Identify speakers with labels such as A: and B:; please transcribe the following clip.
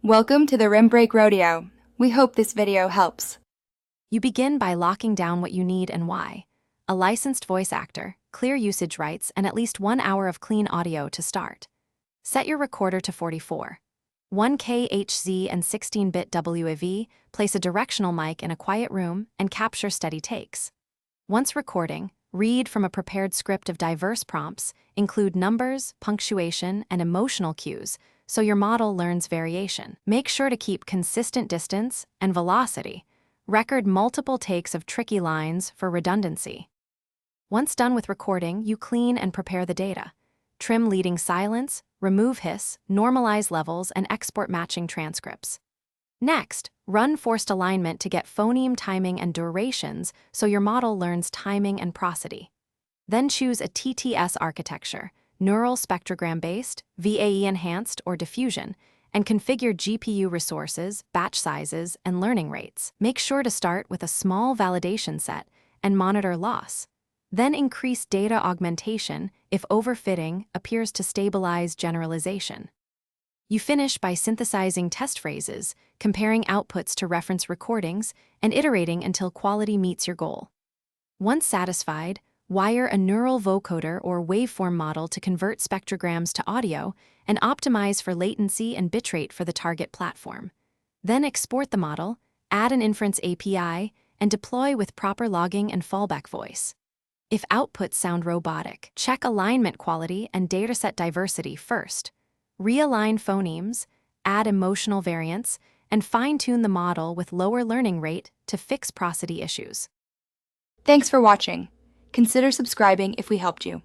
A: Welcome to the Rim Break Rodeo. We hope this video helps.
B: You begin by locking down what you need and why. A licensed voice actor, clear usage rights, and at least 1 hour of clean audio to start. Set your recorder to 44. 1K HZ and 16-bit WAV, place a directional mic in a quiet room, and capture steady takes. Once recording, read from a prepared script of diverse prompts, include numbers, punctuation, and emotional cues, so your model learns variation. Make sure to keep consistent distance and velocity. Record multiple takes of tricky lines for redundancy. Once done with recording, you clean and prepare the data. Trim leading silence, remove hiss, normalize levels, and export matching transcripts. Next, run forced alignment to get phoneme timing and durations so your model learns timing and prosody. Then choose a TTS architecture, neural spectrogram-based, VAE-enhanced, or diffusion, and configure GPU resources, batch sizes, and learning rates. Make sure to start with a small validation set and monitor loss. Then increase data augmentation if overfitting appears to stabilize generalization. You finish by synthesizing test phrases, comparing outputs to reference recordings, and iterating until quality meets your goal. Once satisfied, wire a neural vocoder or waveform model to convert spectrograms to audio and optimize for latency and bitrate for the target platform. Then export the model, add an inference API, and deploy with proper logging and fallback voice. If outputs sound robotic, check alignment quality and dataset diversity first. Realign phonemes, add emotional variance, and fine-tune the model with lower learning rate to fix prosody issues.
A: Thanks for watching. Consider subscribing if we helped you.